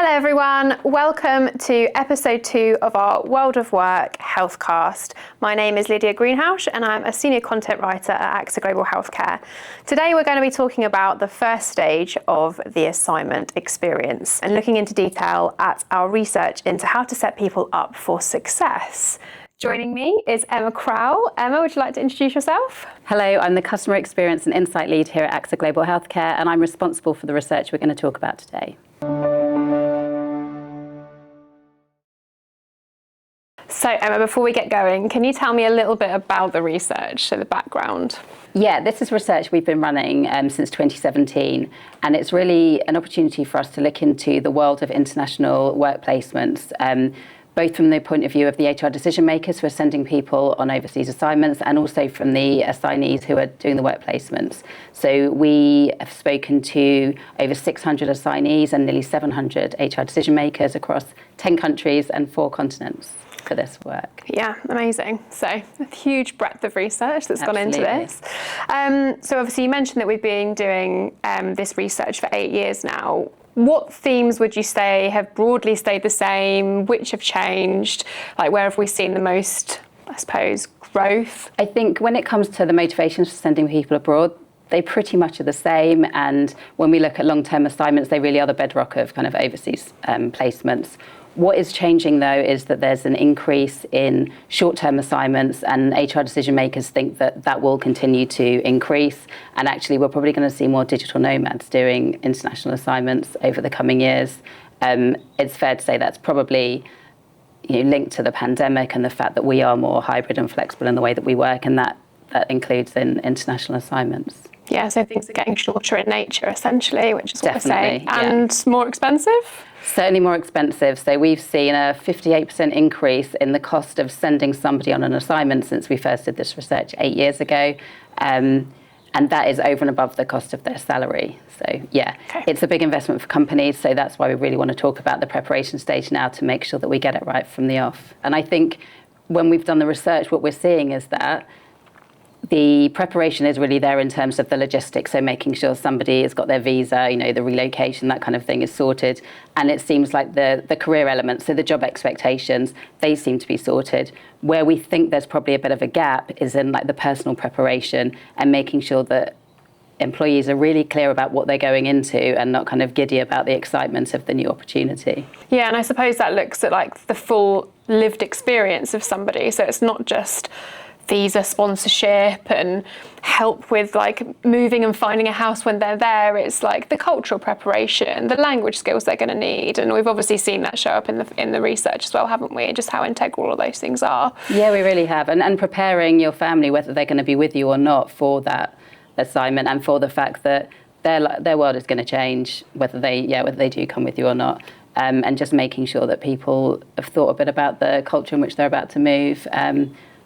Hello everyone, welcome to episode 2 of our World of Work Healthcast. My name is Lydia Greenhalgh and I'm a senior content writer at AXA Global Healthcare. Today we're going to be talking about the first stage of the assignment experience and looking into detail at our research into how to set people up for success. Joining me is Emma Crowle. Emma, would you like to introduce yourself? Hello, I'm the Customer Experience and Insight Lead here at AXA Global Healthcare and I'm responsible for the research we're going to talk about today. So Emma, before we get going, can you tell me a little bit about the research, so the background? Yeah, this is research we've been running since 2017, and it's really an opportunity for us to look into the world of international work placements, both from the point of view of the HR decision makers who are sending people on overseas assignments and also from the assignees who are doing the work placements. So we have spoken to over 600 assignees and nearly 700 HR decision makers across 10 countries and 4 continents for this work. Yeah, amazing. So a huge breadth of research that's gone into this. So obviously you mentioned that we've been doing this research for 8 years now. What themes would you say have broadly stayed the same? Which have changed? Like, where have we seen the most, I suppose, growth? I think when it comes to the motivations for sending people abroad, they pretty much are the same. And when we look at long-term assignments, they really are the bedrock of kind of overseas placements. What is changing, though, is that there's an increase in short-term assignments, and HR decision makers think that that will continue to increase. And actually, we're probably going to see more digital nomads doing international assignments over the coming years. It's fair to say that's probably linked to the pandemic and the fact that we are more hybrid and flexible in the way that we work, and that includes in international assignments. Yeah, so things are getting shorter in nature, essentially, which is what Definitely, we're saying. And more expensive? Certainly more expensive. So we've seen a 58% increase in the cost of sending somebody on an assignment since we first did this research 8 years ago. And that is over and above the cost of their salary. So yeah, It's a big investment for companies. So that's why we really want to talk about the preparation stage now to make sure that we get it right from the off. And I think when we've done the research, what we're seeing is that the preparation is really there in terms of the logistics, so making sure somebody has got their visa, the relocation, that kind of thing is sorted. And it seems like the career elements, so the job expectations, they seem to be sorted. Where we think there's probably a bit of a gap is in like the personal preparation and making sure that employees are really clear about what they're going into and not kind of giddy about the excitement of the new opportunity. Yeah, and I suppose that looks at like the full lived experience of somebody. So it's not just visa sponsorship and help with like moving and finding a house when they're there. It's like the cultural preparation, the language skills they're going to need, and we've obviously seen that show up in the research as well, haven't we? Just how integral all those things are. Yeah, we really have, and preparing your family, whether they're going to be with you or not, for that assignment, and for the fact that their world is going to change, whether they do come with you or not. And just making sure that people have thought a bit about the culture in which they're about to move.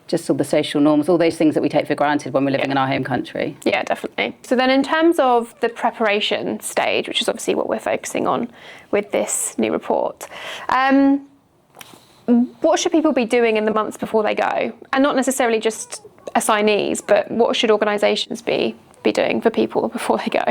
Just all the social norms, all those things that we take for granted when we're living in our home country. Yeah, definitely. So then in terms of the preparation stage, which is obviously what we're focusing on with this new report, what should people be doing in the months before they go? And not necessarily just assignees, but what should organisations be doing for people before they go?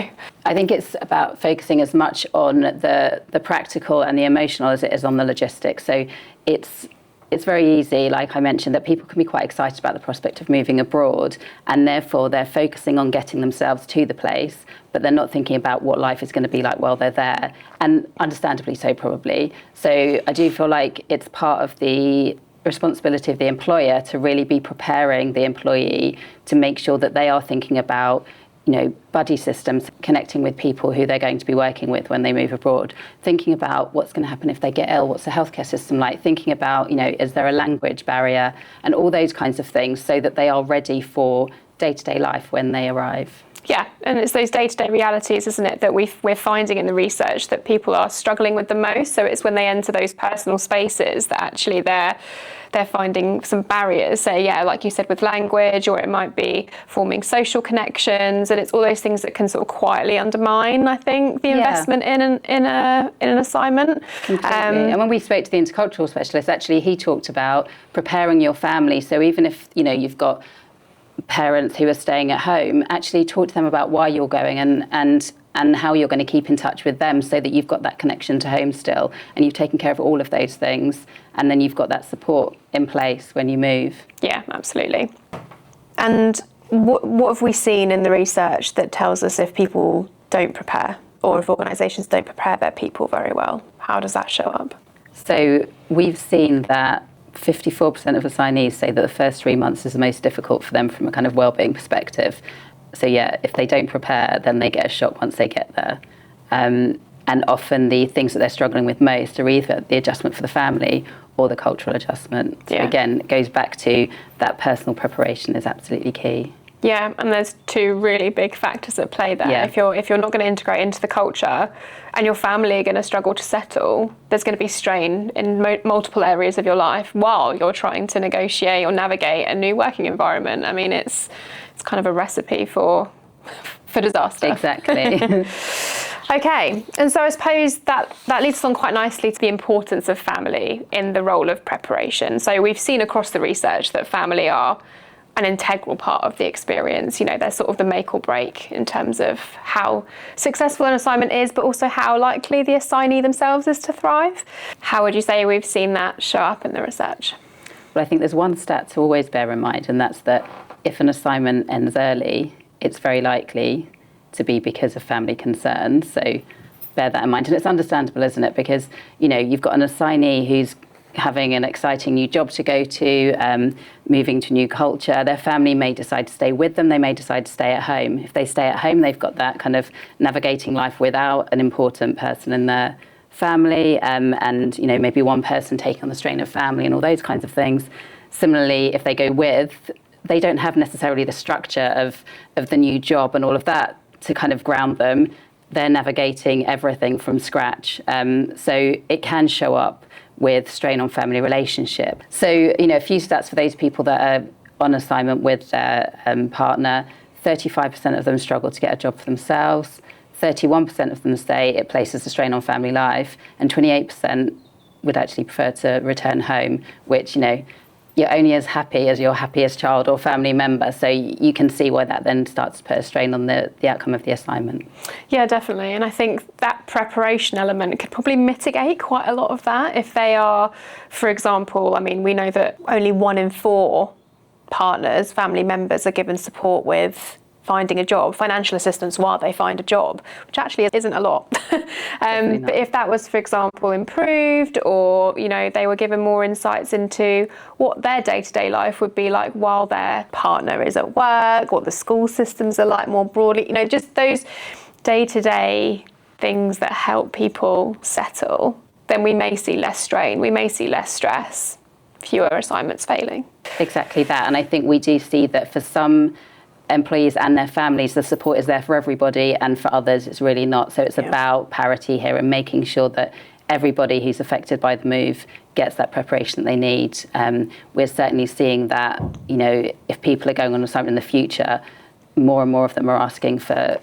I think it's about focusing as much on the practical and the emotional as it is on the logistics. So it's very easy, like I mentioned, that people can be quite excited about the prospect of moving abroad, and therefore they're focusing on getting themselves to the place, but they're not thinking about what life is going to be like while they're there, and understandably so probably. So I do feel like it's part of the responsibility of the employer to really be preparing the employee to make sure that they are thinking about buddy systems, connecting with people who they're going to be working with when they move abroad, thinking about what's going to happen if they get ill, what's the healthcare system like, thinking about, is there a language barrier, and all those kinds of things, so that they are ready for day-to-day life when they arrive. Yeah, and it's those day-to-day realities, isn't it, that we're finding in the research that people are struggling with the most. So it's when they enter those personal spaces that actually they're finding some barriers. So yeah, like you said, with language, or it might be forming social connections, and it's all those things that can sort of quietly undermine, I think, the investment in an assignment. Completely. And when we spoke to the intercultural specialist, actually, he talked about preparing your family. So even if you've got parents who are staying at home, actually talk to them about why you're going and and how you're going to keep in touch with them so that you've got that connection to home still, and you've taken care of all of those things, and then you've got that support in place when you move. Yeah, absolutely. And what have we seen in the research that tells us if people don't prepare, or if organisations don't prepare their people very well? How does that show up? So we've seen that 54% of assignees say that the first 3 months is the most difficult for them from a kind of wellbeing perspective. So yeah, if they don't prepare, then they get a shock once they get there. And often the things that they're struggling with most are either the adjustment for the family or the cultural adjustment. So again, it goes back to that personal preparation is absolutely key. Yeah, and there's two really big factors at play there. Yeah. If you're not going to integrate into the culture, and your family are going to struggle to settle, there's going to be strain in multiple areas of your life while you're trying to negotiate or navigate a new working environment. I mean, it's kind of a recipe for disaster. Exactly. Okay, and so I suppose that leads us on quite nicely to the importance of family in the role of preparation. So we've seen across the research that family are an integral part of the experience. You know, they're sort of the make or break in terms of how successful an assignment is, but also how likely the assignee themselves is to thrive. How would you say we've seen that show up in the research? Well, I think there's one stat to always bear in mind, and that's that if an assignment ends early, it's very likely to be because of family concerns. So bear that in mind. And it's understandable, isn't it? Because, you know, you've got an assignee who's having an exciting new job to go to, moving to new culture. Their family may decide to stay with them. They may decide to stay at home. If they stay at home, they've got that kind of navigating life without an important person in their family, and, you know, maybe one person taking on the strain of family and all those kinds of things. Similarly, if they go with, they don't have necessarily the structure of the new job and all of that to kind of ground them. They're navigating everything from scratch. So it can show up with strain on family relationship. So, you know, a few stats for those people that are on assignment with their partner: 35% of them struggle to get a job for themselves, 31% of them say it places a strain on family life, and 28% would actually prefer to return home, which, you know, you're only as happy as your happiest child or family member. So you can see why that then starts to put a strain on the outcome of the assignment. Yeah, definitely. And I think that preparation element could probably mitigate quite a lot of that if they are, for example, I mean, we know that only 1 in 4 partners, family members, are given support with finding a job, financial assistance while they find a job, which actually isn't a lot. But if that was, for example, improved, or, you know, they were given more insights into what their day-to-day life would be like while their partner is at work, what the school systems are like more broadly, you know, just those day-to-day things that help people settle, then we may see less strain, we may see less stress, fewer assignments failing. Exactly that. And I think we do see that for some employees and their families, the support is there for everybody, and for others it's really not. So it's about parity here and making sure that everybody who's affected by the move gets that preparation that they need. We're certainly seeing that, you know, if people are going on assignment in the future, more and more of them are asking for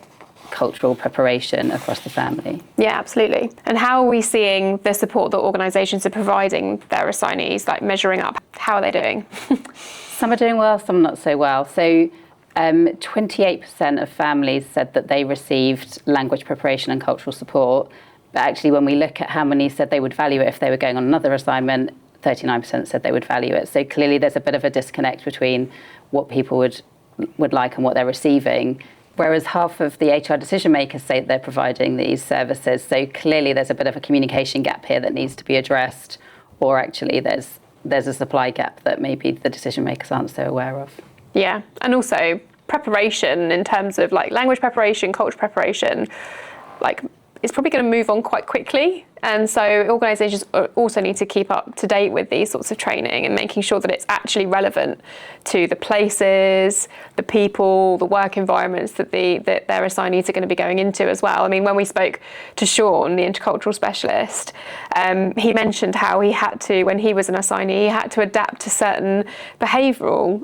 cultural preparation across the family. Yeah, absolutely. And how are we seeing the support that organisations are providing their assignees, like measuring up? How are they doing? Some are doing well, some not so well. So 28% of families said that they received language preparation and cultural support. But actually, when we look at how many said they would value it if they were going on another assignment, 39% said they would value it. So clearly there's a bit of a disconnect between what people would like and what they're receiving. Whereas half of the HR decision makers say that they're providing these services. So clearly there's a bit of a communication gap here that needs to be addressed, or actually there's a supply gap that maybe the decision makers aren't so aware of. Yeah, and also preparation in terms of like language preparation, culture preparation, like it's probably going to move on quite quickly. And so organisations also need to keep up to date with these sorts of training and making sure that it's actually relevant to the places, the people, the work environments that their assignees are going to be going into as well. I mean, when we spoke to Sean, the intercultural specialist, he mentioned how he had to, when he was an assignee, he had to adapt to certain behavioural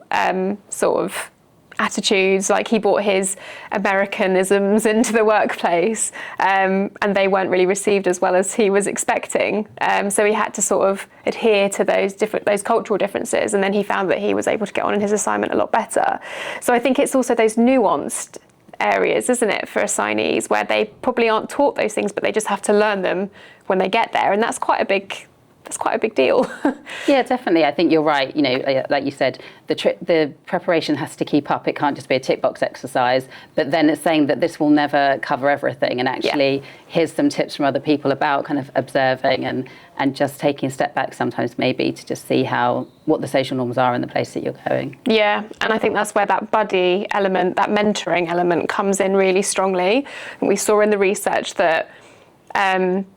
sort of attitudes, like he brought his Americanisms into the workplace, and they weren't really received as well as he was expecting. So he had to sort of adhere to those cultural differences, and then he found that he was able to get on in his assignment a lot better. So I think it's also those nuanced areas, isn't it, for assignees, where they probably aren't taught those things, but they just have to learn them when they get there, and that's quite a big deal. Yeah, definitely. I think you're right. Like you said, the preparation has to keep up. It can't just be a tick box exercise. But then it's saying that this will never cover everything. And actually, here's some tips from other people about kind of observing and just taking a step back sometimes, maybe to just see what the social norms are in the place that you're going. Yeah, and I think that's where that buddy element, that mentoring element, comes in really strongly. And we saw in the research that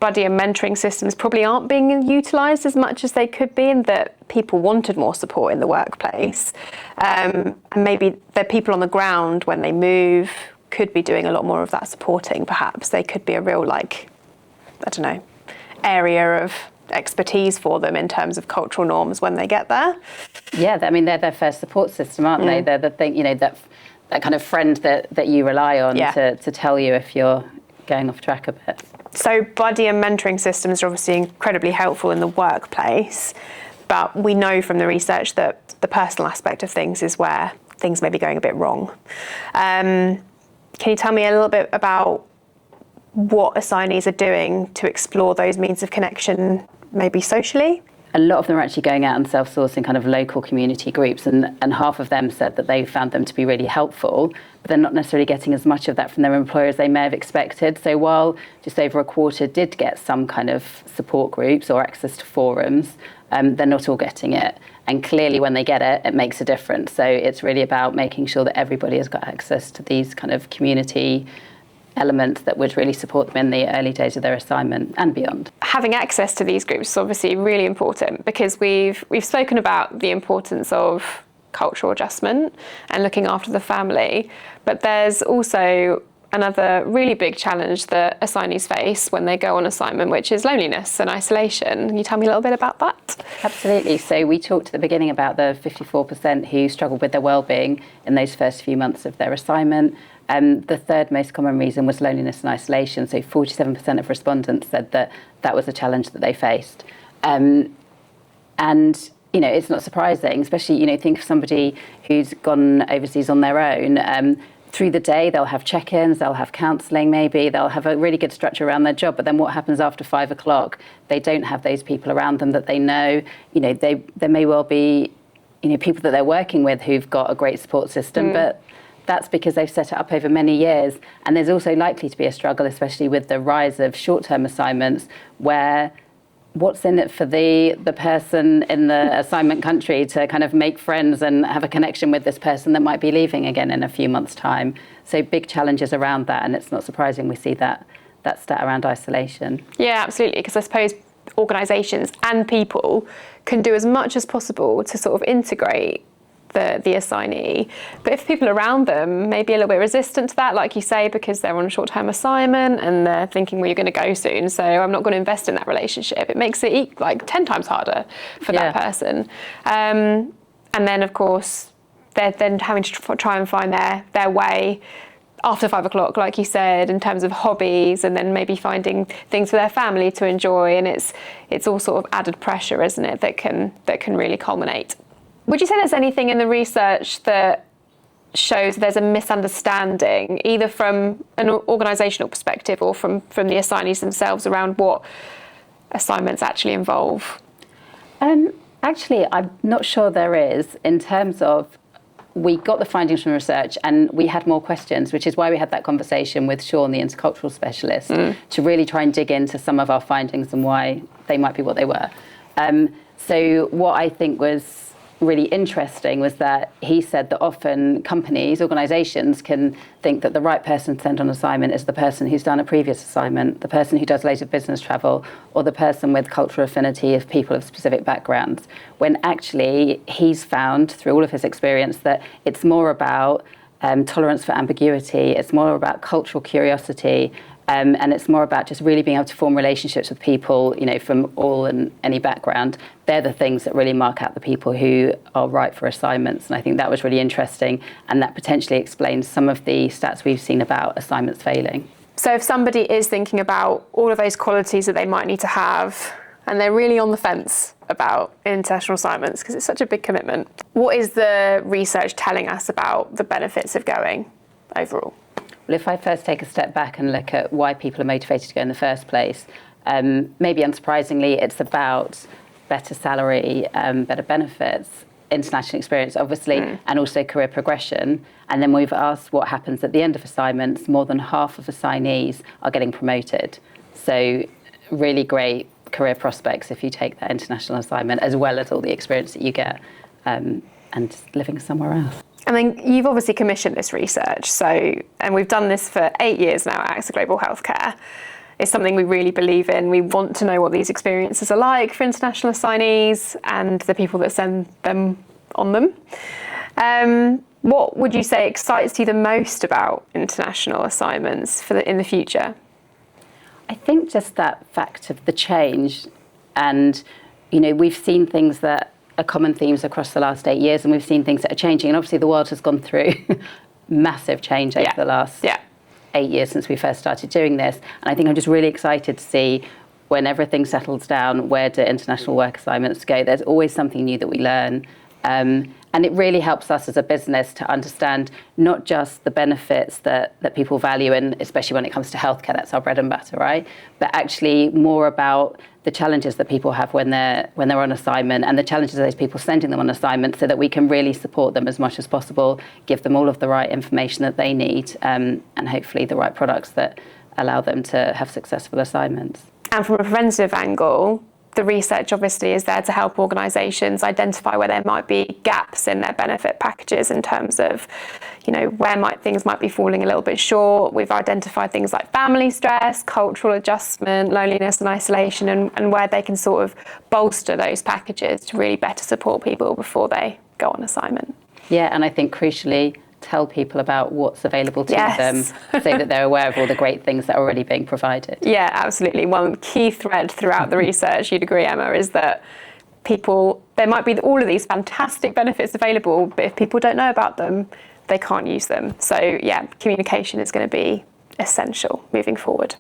buddy and mentoring systems probably aren't being utilised as much as they could be, and that people wanted more support in the workplace. And maybe the people on the ground when they move could be doing a lot more of that supporting, perhaps. They could be a real, area of expertise for them in terms of cultural norms when they get there. Yeah, I mean, they're their first support system, aren't they? They're the thing, that kind of friend that you rely on to tell you if you're going off track a bit. So buddy and mentoring systems are obviously incredibly helpful in the workplace, but we know from the research that the personal aspect of things is where things may be going a bit wrong. Can you tell me a little bit about what assignees are doing to explore those means of connection, maybe socially? A lot of them are actually going out and self-sourcing kind of local community groups, and half of them said that they found them to be really helpful, but they're not necessarily getting as much of that from their employer as they may have expected. So while just over a quarter did get some kind of support groups or access to forums, they're not all getting it. And clearly when they get it, it makes a difference. So it's really about making sure that everybody has got access to these kind of community elements that would really support them in the early days of their assignment and beyond. Having access to these groups is obviously really important, because we've spoken about the importance of cultural adjustment and looking after the family, but there's also another really big challenge that assignees face when they go on assignment, which is loneliness and isolation. Can you tell me a little bit about that? Absolutely. So we talked at the beginning about the 54% who struggled with their well-being in those first few months of their assignment. The third most common reason was loneliness and isolation. So 47% of respondents said that was a challenge that they faced. And, it's not surprising, especially, think of somebody who's gone overseas on their own. Through the day, they'll have check-ins, they'll have counselling maybe, they'll have a really good structure around their job, but then what happens after 5 o'clock? They don't have those people around them that they know. There may well be, people that they're working with who've got a great support system, but that's because they've set it up over many years. And there's also likely to be a struggle, especially with the rise of short-term assignments, where what's in it for the person in the assignment country to kind of make friends and have a connection with this person that might be leaving again in a few months' time. So big challenges around that, and it's not surprising we see that stat around isolation. Yeah, absolutely, because I suppose organisations and people can do as much as possible to sort of integrate the assignee, but if people around them may be a little bit resistant to that, like you say, because they're on a short-term assignment and they're thinking, well, you're going to go soon, so I'm not going to invest in that relationship, it makes it 10 times harder for that person. And then of course they're then having to try and find their way after 5 o'clock, like you said, in terms of hobbies, and then maybe finding things for their family to enjoy, and it's all sort of added pressure, isn't it, that can really culminate. Would you say there's anything in the research that shows there's a misunderstanding, either from an organisational perspective or from the assignees themselves, around what assignments actually involve? Actually, I'm not sure there is, in terms of we got the findings from research and we had more questions, which is why we had that conversation with Sean, the intercultural specialist, to really try and dig into some of our findings and why they might be what they were. So what I think was really interesting was that he said that often companies, organisations can think that the right person to send on assignment is the person who's done a previous assignment, the person who does loads of business travel, or the person with cultural affinity of people of specific backgrounds, when actually he's found through all of his experience that it's more about tolerance for ambiguity, it's more about cultural curiosity, and it's more about just really being able to form relationships with people, from all and any background. They're the things that really mark out the people who are right for assignments. And I think that was really interesting. And that potentially explains some of the stats we've seen about assignments failing. So if somebody is thinking about all of those qualities that they might need to have, and they're really on the fence about international assignments, because it's such a big commitment, what is the research telling us about the benefits of going overall? Well, if I first take a step back and look at why people are motivated to go in the first place, maybe unsurprisingly, it's about better salary, better benefits, international experience, obviously, and also career progression. And then we've asked what happens at the end of assignments. More than half of assignees are getting promoted. So really great career prospects if you take that international assignment, as well as all the experience that you get and living somewhere else. I mean, you've obviously commissioned this research, and we've done this for 8 years now at AXA Global Healthcare. It's something we really believe in. We want to know what these experiences are like for international assignees and the people that send them on them. What would you say excites you the most about international assignments in the future? I think just that fact of the change, and we've seen things that are common themes across the last 8 years, and we've seen things that are changing, and obviously the world has gone through massive change over the last 8 years since we first started doing this. And I think I'm just really excited to see when everything settles down, where do international work assignments go? There's always something new that we learn. And it really helps us as a business to understand not just the benefits that people value, and especially when it comes to healthcare, that's our bread and butter, right? But actually more about the challenges that people have when they're on assignment, and the challenges of those people sending them on assignment, so that we can really support them as much as possible, give them all of the right information that they need, and hopefully the right products that allow them to have successful assignments. And from a preventative angle, the research obviously is there to help organisations identify where there might be gaps in their benefit packages in terms of, where things might be falling a little bit short. We've identified things like family stress, cultural adjustment, loneliness and isolation, and where they can sort of bolster those packages to really better support people before they go on assignment. Yeah, and I think crucially, tell people about what's available to them so that they're aware of all the great things that are already being provided. Yeah, absolutely. One key thread throughout the research, you'd agree, Emma, is that there might be all of these fantastic benefits available, but if people don't know about them, they can't use them. So yeah, communication is going to be essential moving forward.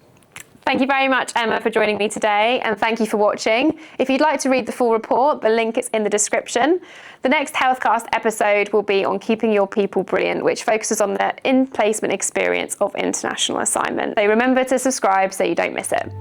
Thank you very much, Emma, for joining me today, and thank you for watching. If you'd like to read the full report, the link is in the description. The next Healthcast episode will be on keeping your people brilliant, which focuses on the in-placement experience of international assignment. So remember to subscribe so you don't miss it.